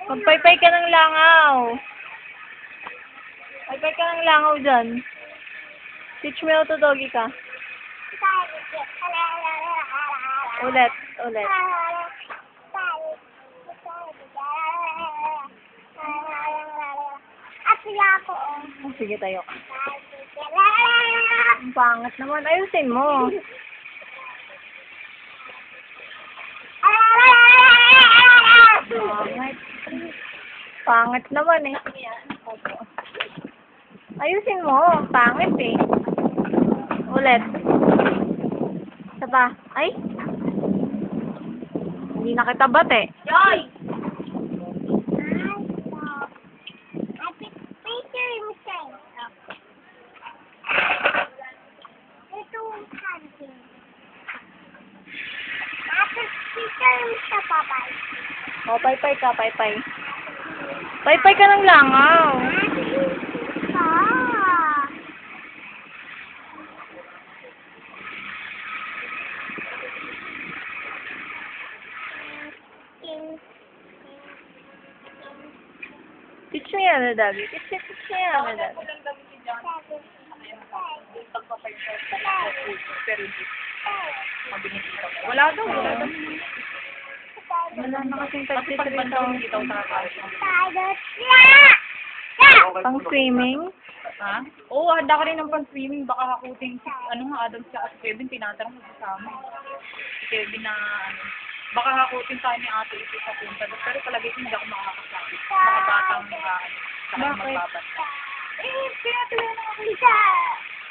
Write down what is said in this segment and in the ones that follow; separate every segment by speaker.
Speaker 1: Magpaypay ka ng langaw. Paypay ka ng langaw dyan. Teach me how to doggy ka. Ulit. Oh, sige tayo. Ang pangit naman. Ayusin mo. Pangit naman eh. Ayusin mo. Pangit eh. Ulit. Isa pa. Ay! Hindi na kita bat eh.
Speaker 2: Joy!
Speaker 1: O, paypay ka, paypay. Paypay ka ng langaw. Teach me yan, Daddy. Teach me yan, Daddy.
Speaker 2: Wala daw.
Speaker 1: Wala na kasing
Speaker 2: Kasi pag
Speaker 1: 33
Speaker 2: bandang
Speaker 1: taon.
Speaker 2: hindi daw nakakasya.
Speaker 1: Pang swimming.
Speaker 2: Ha? Oo, handa ka rin ng pang-swimming. Baka hakuting, Adam siya at Kevin, tinatanong mo sa amin. Si Kevin na, baka hakutin tayo ni ate ito sa punta. Pero palagi ko hindi ako makakasabi. Mga batang sa magbabata. Kaya tuloy na ako isa.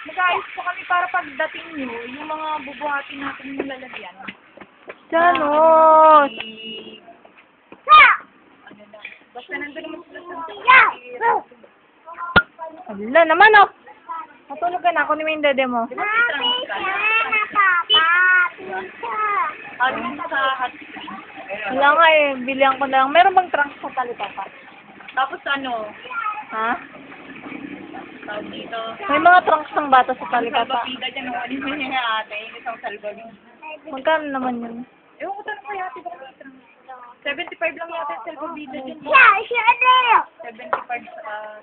Speaker 2: Mag-ayos po kami para pagdating nyo, yung mga bubuhati natin yung lalagyan.
Speaker 1: Janos!
Speaker 2: Ano na. Basta nandun naman sila sa
Speaker 1: Wala naman oh. Matulog ka na. Kunin mo yung dede mo.
Speaker 2: Di ba si Trans ka? Ano yung sa hot spring?
Speaker 1: Wala nga eh. Bilihan ko na lang. Meron bang trunks sa talipapa?
Speaker 2: Tapos ano,
Speaker 1: Ha?
Speaker 2: tawag dito.
Speaker 1: May mga trunks ng bata sa talipapa.
Speaker 2: Salbabida dyan, nung alin mo niya nga ate, yung isang salbabida.
Speaker 1: Magkano naman yun?
Speaker 2: Ewan ko tanong kaya ate, baka may trans. 75 lang yata yung salbabida dyan. 75 sa...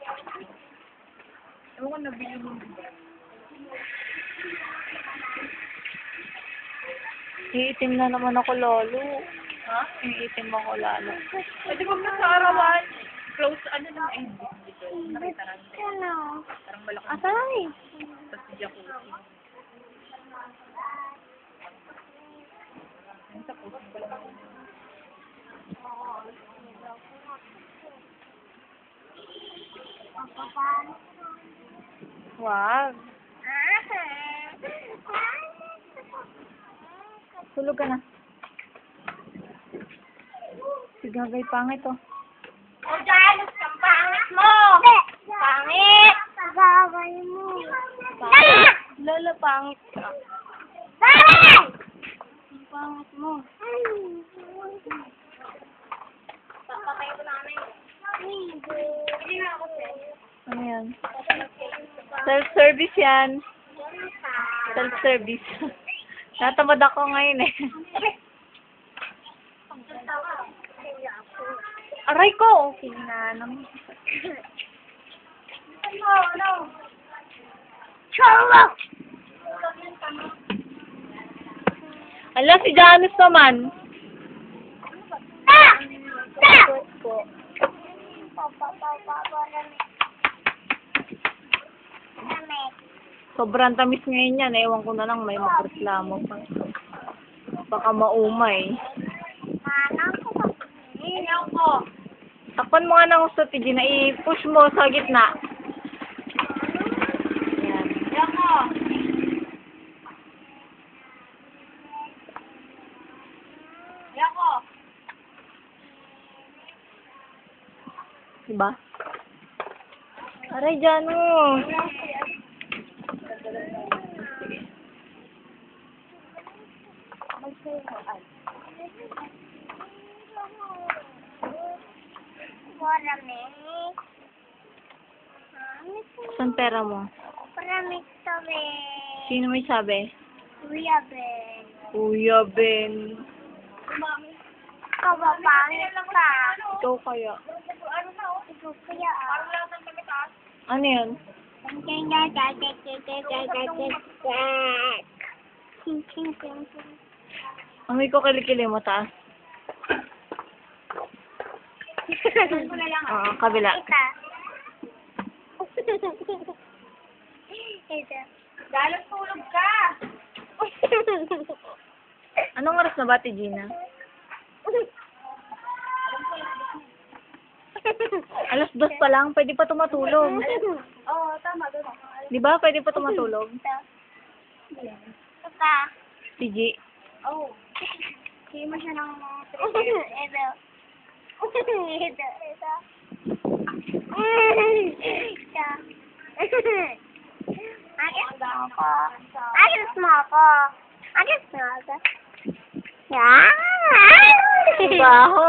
Speaker 2: Ewan ko nabili mo.
Speaker 1: Iitim na naman ako lolo.
Speaker 2: Ha?
Speaker 1: Iitim ako lalo.
Speaker 2: Pwede mo na sa arawan. Close, ano lang, ay, dito. Nakita natin. Parang malaki.
Speaker 1: Asay?
Speaker 2: Tapos si jacuzzi. Ano sa puso ko lang.
Speaker 1: Wag. Tulog ka na. Sigagay pangit oh.
Speaker 2: O, Janus, ang pangit mo! Pangit!
Speaker 3: Pagaway mo.
Speaker 1: Lola, pangit ka.
Speaker 3: Pangit!
Speaker 1: Ang pangit mo.
Speaker 2: Papatay ko namin. Hindi na ako sa'yo.
Speaker 1: Ano yan? Self-service yan. Self-service. Natamad ako ngayon eh. Aray ko! Okay na naman.
Speaker 3: No. Cholo!
Speaker 1: Ala, si Janus naman. Sobrang tamis ngayon yan. Ewan ko na lang may magreklamo pa. Baka maumay. Takpan mo nga ng gusto, Tigi, na i-push mo sa gitna. Yan. Diba? Aray, Janus. Saan pera mo?
Speaker 3: Paramik sabi.
Speaker 1: Sino may sabi?
Speaker 3: Kuya Ben.
Speaker 1: Kuya Ben.
Speaker 3: Ikaw ba pangit ka?
Speaker 1: Ikaw kaya.
Speaker 3: Ikaw kaya
Speaker 1: Ano yan? Amoy ko kilikili mo, taas. Oo, kabila.
Speaker 3: Ito.
Speaker 2: Dalos tulog ka!
Speaker 1: Anong oras na ba, Ate Gina? Alas 2 pa lang, pwede pa tumatulog.
Speaker 2: Oo, tama. Doon.
Speaker 1: Di ba? Pwede pa tumatulog.
Speaker 3: Ito ka.
Speaker 1: Si G.
Speaker 2: Oo.
Speaker 3: Hindi mo siya ng ito. Ito. Ito. Ayos mo ako. Ayos mo ako. Ayos mo ako. Yan!
Speaker 1: Baho.